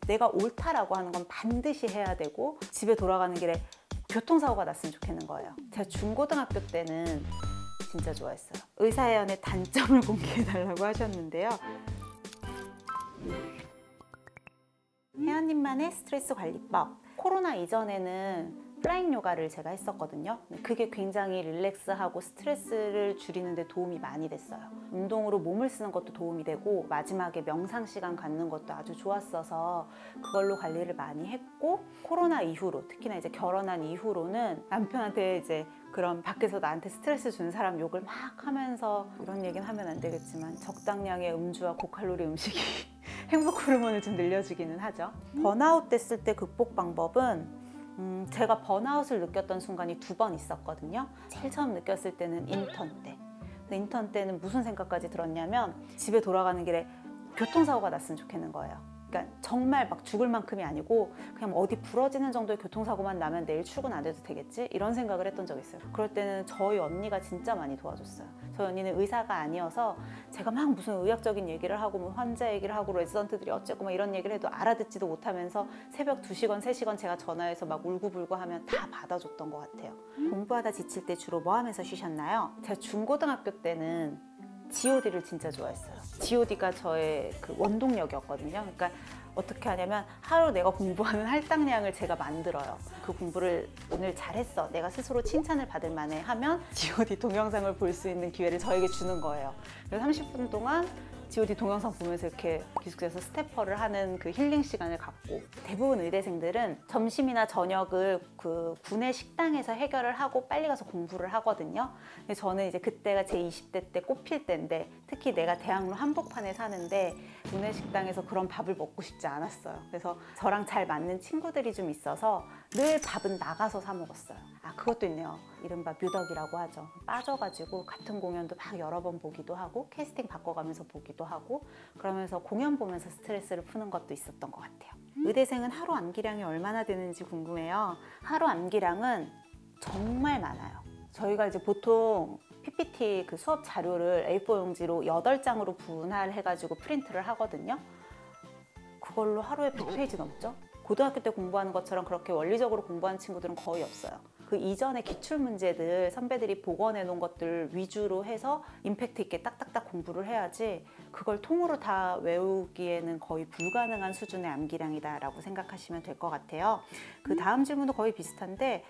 내가 옳다라고 하는 건 반드시 해야 되고 집에 돌아가는 길에 교통사고가 났으면 좋겠는 거예요. 제가 중고등학교 때는 진짜 좋아했어요. 의사회원의 단점을 공개해달라고 하셨는데요. 회원님만의 스트레스 관리법. 코로나 이전에는 플라잉 요가를 제가 했었거든요. 그게 굉장히 릴렉스하고 스트레스를 줄이는 데 도움이 많이 됐어요. 운동으로 몸을 쓰는 것도 도움이 되고 마지막에 명상 시간 갖는 것도 아주 좋았어서 그걸로 관리를 많이 했고, 코로나 이후로, 특히나 이제 결혼한 이후로는 남편한테 이제 그런 밖에서 나한테 스트레스 준 사람 욕을 막 하면서, 이런 얘기는 하면 안 되겠지만 적당량의 음주와 고칼로리 음식이 행복 호르몬을 좀 늘려주기는 하죠. 번아웃 됐을 때 극복 방법은 제가 번아웃을 느꼈던 순간이 2번 있었거든요. 제일 처음 느꼈을 때는 인턴 때. 인턴 때는 무슨 생각까지 들었냐면 집에 돌아가는 길에 교통사고가 났으면 좋겠는 거예요. 그러니까 정말 막 죽을 만큼이 아니고 그냥 어디 부러지는 정도의 교통사고만 나면 내일 출근 안 해도 되겠지? 이런 생각을 했던 적이 있어요. 그럴 때는 저희 언니가 진짜 많이 도와줬어요. 저희 언니는 의사가 아니어서 제가 막 무슨 의학적인 얘기를 하고 뭐 환자 얘기를 하고 레지던트들이 어쨌고 막 이런 얘기를 해도 알아듣지도 못하면서 새벽 2시간, 3시간 제가 전화해서 막 울고불고 하면 다 받아줬던 것 같아요. 공부하다 지칠 때 주로 뭐 하면서 쉬셨나요? 제가 중고등학교 때는 god를 진짜 좋아했어요. god가 저의 그 원동력이었거든요. 그러니까 어떻게 하냐면 하루 내가 공부하는 할당량을 제가 만들어요. 그 공부를 오늘 잘했어, 내가 스스로 칭찬을 받을 만해 하면 god 동영상을 볼 수 있는 기회를 저에게 주는 거예요. 그래서 30분 동안 god 동영상 보면서 이렇게 기숙사에서 스태퍼를 하는 그 힐링 시간을 갖고, 대부분 의대생들은 점심이나 저녁을 그 구내 식당에서 해결을 하고 빨리 가서 공부를 하거든요. 근데 저는 이제 그때가 제 20대 때 꽃필 때인데, 특히 내가 대학로 한복판에 사는데 구내 식당에서 그런 밥을 먹고 싶지 않았어요. 그래서 저랑 잘 맞는 친구들이 좀 있어서 늘 밥은 나가서 사 먹었어요. 아, 그것도 있네요. 이른바 뮤덕이라고 하죠. 빠져가지고 같은 공연도 막 여러 번 보기도 하고 캐스팅 바꿔가면서 보기도 하고, 그러면서 공연 보면서 스트레스를 푸는 것도 있었던 것 같아요. 의대생은 하루 암기량이 얼마나 되는지 궁금해요. 하루 암기량은 정말 많아요. 저희가 이제 보통 PPT 그 수업 자료를 A4 용지로 8장으로 분할해가지고 프린트를 하거든요. 그걸로 하루에 100페이지 넘죠? 고등학교 때 공부하는 것처럼 그렇게 원리적으로 공부하는 친구들은 거의 없어요. 그 이전에 기출문제들 선배들이 복원해 놓은 것들 위주로 해서 임팩트 있게 딱딱딱 공부를 해야지, 그걸 통으로 다 외우기에는 거의 불가능한 수준의 암기량이다 라고 생각하시면 될 것 같아요. 그 다음 질문도 거의 비슷한데,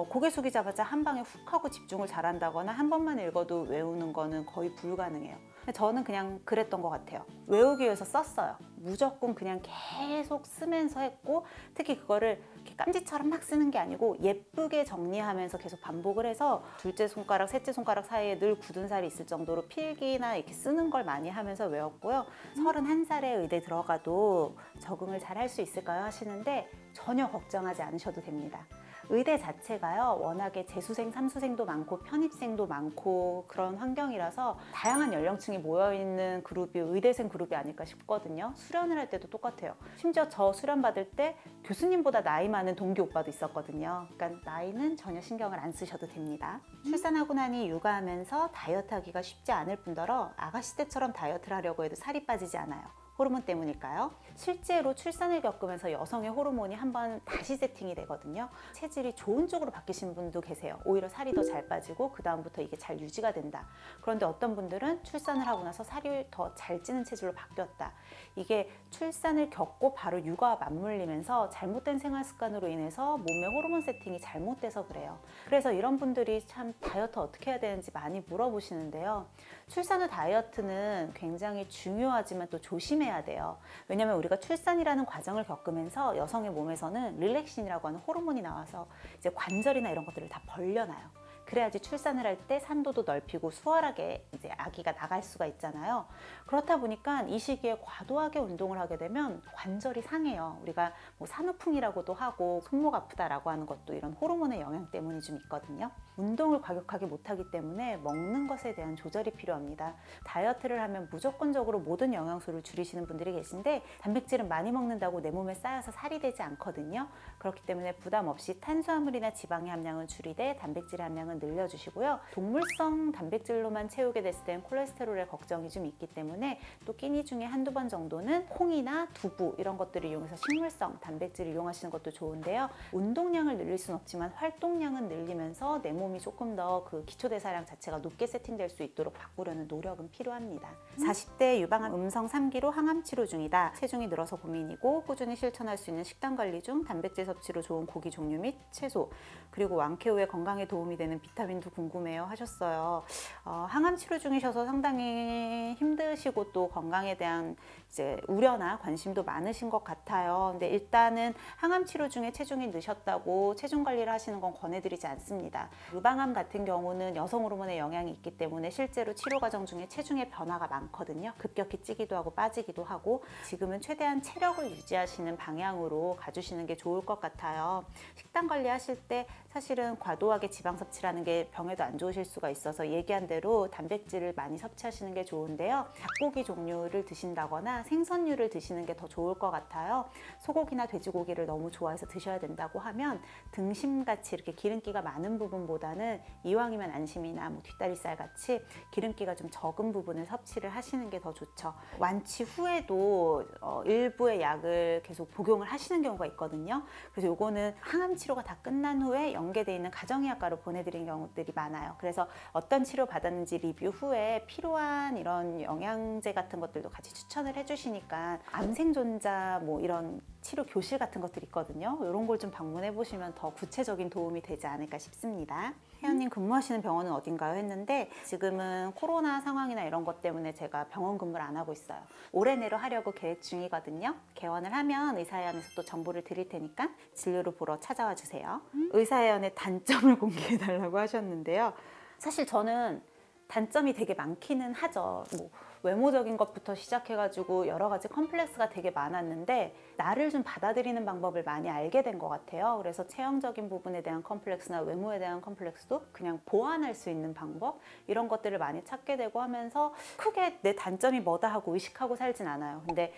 고개 숙이자마자 한 방에 훅 하고 집중을 잘한다거나 한 번만 읽어도 외우는 거는 거의 불가능해요. 저는 그냥 그랬던 것 같아요. 외우기 위해서 썼어요. 무조건 그냥 계속 쓰면서 했고, 특히 그거를 이렇게 깜지처럼 막 쓰는 게 아니고 예쁘게 정리하면서 계속 반복을 해서 둘째 손가락, 셋째 손가락 사이에 늘 굳은 살이 있을 정도로 필기나 이렇게 쓰는 걸 많이 하면서 외웠고요. 31살에 의대 들어가도 적응을 잘 할 수 있을까요? 하시는데 전혀 걱정하지 않으셔도 됩니다. 의대 자체가요, 워낙에 재수생, 삼수생도 많고 편입생도 많고 그런 환경이라서 다양한 연령층이 모여있는 그룹이 의대생 그룹이 아닐까 싶거든요. 수련을 할 때도 똑같아요. 심지어 저 수련 받을 때 교수님보다 나이 많은 동기 오빠도 있었거든요. 그러니까 나이는 전혀 신경을 안 쓰셔도 됩니다. 출산하고 나니 육아하면서 다이어트 하기가 쉽지 않을 뿐더러 아가씨 때처럼 다이어트를 하려고 해도 살이 빠지지 않아요. 호르몬 때문일까요? 실제로 출산을 겪으면서 여성의 호르몬이 한번 다시 세팅이 되거든요. 체질이 좋은 쪽으로 바뀌신 분도 계세요. 오히려 살이 더 잘 빠지고 그 다음부터 이게 잘 유지가 된다. 그런데 어떤 분들은 출산을 하고 나서 살이 더 잘 찌는 체질로 바뀌었다. 이게 출산을 겪고 바로 육아와 맞물리면서 잘못된 생활 습관으로 인해서 몸의 호르몬 세팅이 잘못돼서 그래요. 그래서 이런 분들이 참 다이어트 어떻게 해야 되는지 많이 물어보시는데요. 출산 후 다이어트는 굉장히 중요하지만 또 조심해야 돼요. 왜냐면 우리가 출산이라는 과정을 겪으면서 여성의 몸에서는 릴렉신이라고 하는 호르몬이 나와서 이제 관절이나 이런 것들을 다 벌려놔요. 그래야지 출산을 할 때 산도도 넓히고 수월하게 이제 아기가 나갈 수가 있잖아요. 그렇다 보니까 이 시기에 과도하게 운동을 하게 되면 관절이 상해요. 우리가 뭐 산후풍이라고도 하고 손목 아프다라고 하는 것도 이런 호르몬의 영향 때문이 좀 있거든요. 운동을 과격하게 못하기 때문에 먹는 것에 대한 조절이 필요합니다. 다이어트를 하면 무조건적으로 모든 영양소를 줄이시는 분들이 계신데 단백질은 많이 먹는다고 내 몸에 쌓여서 살이 되지 않거든요. 그렇기 때문에 부담 없이 탄수화물이나 지방의 함량은 줄이되 단백질의 함량은 늘려주시고요. 동물성 단백질로만 채우게 됐을 땐 콜레스테롤의 걱정이 좀 있기 때문에 또 끼니 중에 한두 번 정도는 콩이나 두부 이런 것들을 이용해서 식물성 단백질을 이용하시는 것도 좋은데요. 운동량을 늘릴 수는 없지만 활동량은 늘리면서 내 몸이 조금 더 그 기초대사량 자체가 높게 세팅될 수 있도록 바꾸려는 노력은 필요합니다. 40대 유방암 음성 3기로 항암 치료 중이다. 체중이 늘어서 고민이고 꾸준히 실천할 수 있는 식단 관리 중 단백질 섭취로 좋은 고기 종류 및 채소, 그리고 완쾌 후에 건강에 도움이 되는 비타민도 궁금해요 하셨어요. 항암 치료 중이셔서 상당히 힘드시고 또 건강에 대한 이제 우려나 관심도 많으신 것 같아요. 근데 일단은 항암 치료 중에 체중이 느셨다고 체중 관리를 하시는 건 권해드리지 않습니다. 유방암 같은 경우는 여성 호르몬의 영향이 있기 때문에 실제로 치료 과정 중에 체중의 변화가 많거든요. 급격히 찌기도 하고 빠지기도 하고, 지금은 최대한 체력을 유지하시는 방향으로 가주시는 게 좋을 것 같아요. 식단 관리하실 때 사실은 과도하게 지방 섭취라는 게 병에도 안 좋으실 수가 있어서 얘기한 대로 단백질을 많이 섭취하시는 게 좋은데요. 닭고기 종류를 드신다거나 생선류를 드시는 게 더 좋을 것 같아요. 소고기나 돼지고기를 너무 좋아해서 드셔야 된다고 하면 등심같이 이렇게 기름기가 많은 부분보다는 이왕이면 안심이나 뭐 뒷다리살 같이 기름기가 좀 적은 부분을 섭취를 하시는 게 더 좋죠. 완치 후에도 일부의 약을 계속 복용을 하시는 경우가 있거든요. 그래서 요거는 항암 치료가 다 끝난 후에 연계되어 있는 가정의학과로 보내드린 경우들이 많아요. 그래서 어떤 치료 받았는지 리뷰 후에 필요한 이런 영양제 같은 것들도 같이 추천을 해주시니까 암생존자 뭐 이런 치료 교실 같은 것들이 있거든요. 이런 걸 좀 방문해 보시면 더 구체적인 도움이 되지 않을까 싶습니다. 혜연님 근무하시는 병원은 어딘가요? 했는데 지금은 코로나 상황이나 이런 것 때문에 제가 병원 근무를 안 하고 있어요. 올해 내로 하려고 계획 중이거든요. 개원을 하면 의사회원에서 또 정보를 드릴 테니까 진료를 보러 찾아와 주세요. 의사회원의 단점을 공개해 달라고 하셨는데요. 사실 저는 단점이 되게 많기는 하죠. 뭐 외모적인 것부터 시작해가지고 여러 가지 컴플렉스가 되게 많았는데 나를 좀 받아들이는 방법을 많이 알게 된 것 같아요. 그래서 체형적인 부분에 대한 컴플렉스나 외모에 대한 컴플렉스도 그냥 보완할 수 있는 방법, 이런 것들을 많이 찾게 되고 하면서 크게 내 단점이 뭐다 하고 의식하고 살진 않아요. 근데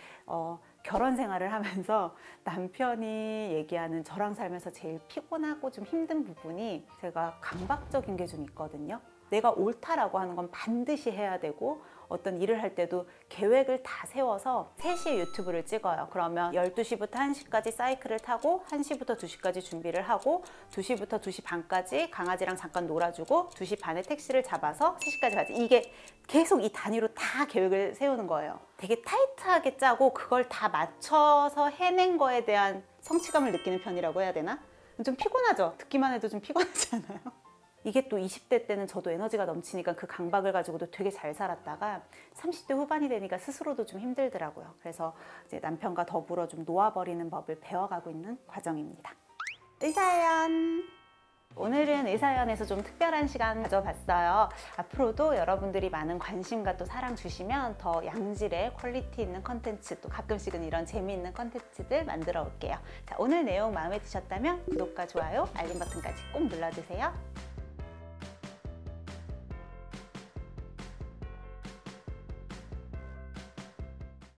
결혼 생활을 하면서 남편이 얘기하는 저랑 살면서 제일 피곤하고 좀 힘든 부분이, 제가 강박적인 게 좀 있거든요. 내가 옳다라고 하는 건 반드시 해야 되고, 어떤 일을 할 때도 계획을 다 세워서 3시에 유튜브를 찍어요. 그러면 12시부터 1시까지 사이클을 타고 1시부터 2시까지 준비를 하고 2시부터 2시 반까지 강아지랑 잠깐 놀아주고 2시 반에 택시를 잡아서 3시까지 가지. 이게 계속 이 단위로 다 계획을 세우는 거예요. 되게 타이트하게 짜고 그걸 다 맞춰서 해낸 거에 대한 성취감을 느끼는 편이라고 해야 되나? 좀 피곤하죠? 듣기만 해도 좀 피곤하지 않아요? 이게 또 20대 때는 저도 에너지가 넘치니까 그 강박을 가지고도 되게 잘 살았다가 30대 후반이 되니까 스스로도 좀 힘들더라고요. 그래서 이제 남편과 더불어 좀 놓아버리는 법을 배워가고 있는 과정입니다. 의사회원! 오늘은 의사회원에서 좀 특별한 시간 가져봤어요. 앞으로도 여러분들이 많은 관심과 또 사랑 주시면 더 양질의 퀄리티 있는 컨텐츠, 또 가끔씩은 이런 재미있는 컨텐츠들 만들어 올게요. 자, 오늘 내용 마음에 드셨다면 구독과 좋아요, 알림 버튼까지 꼭 눌러주세요.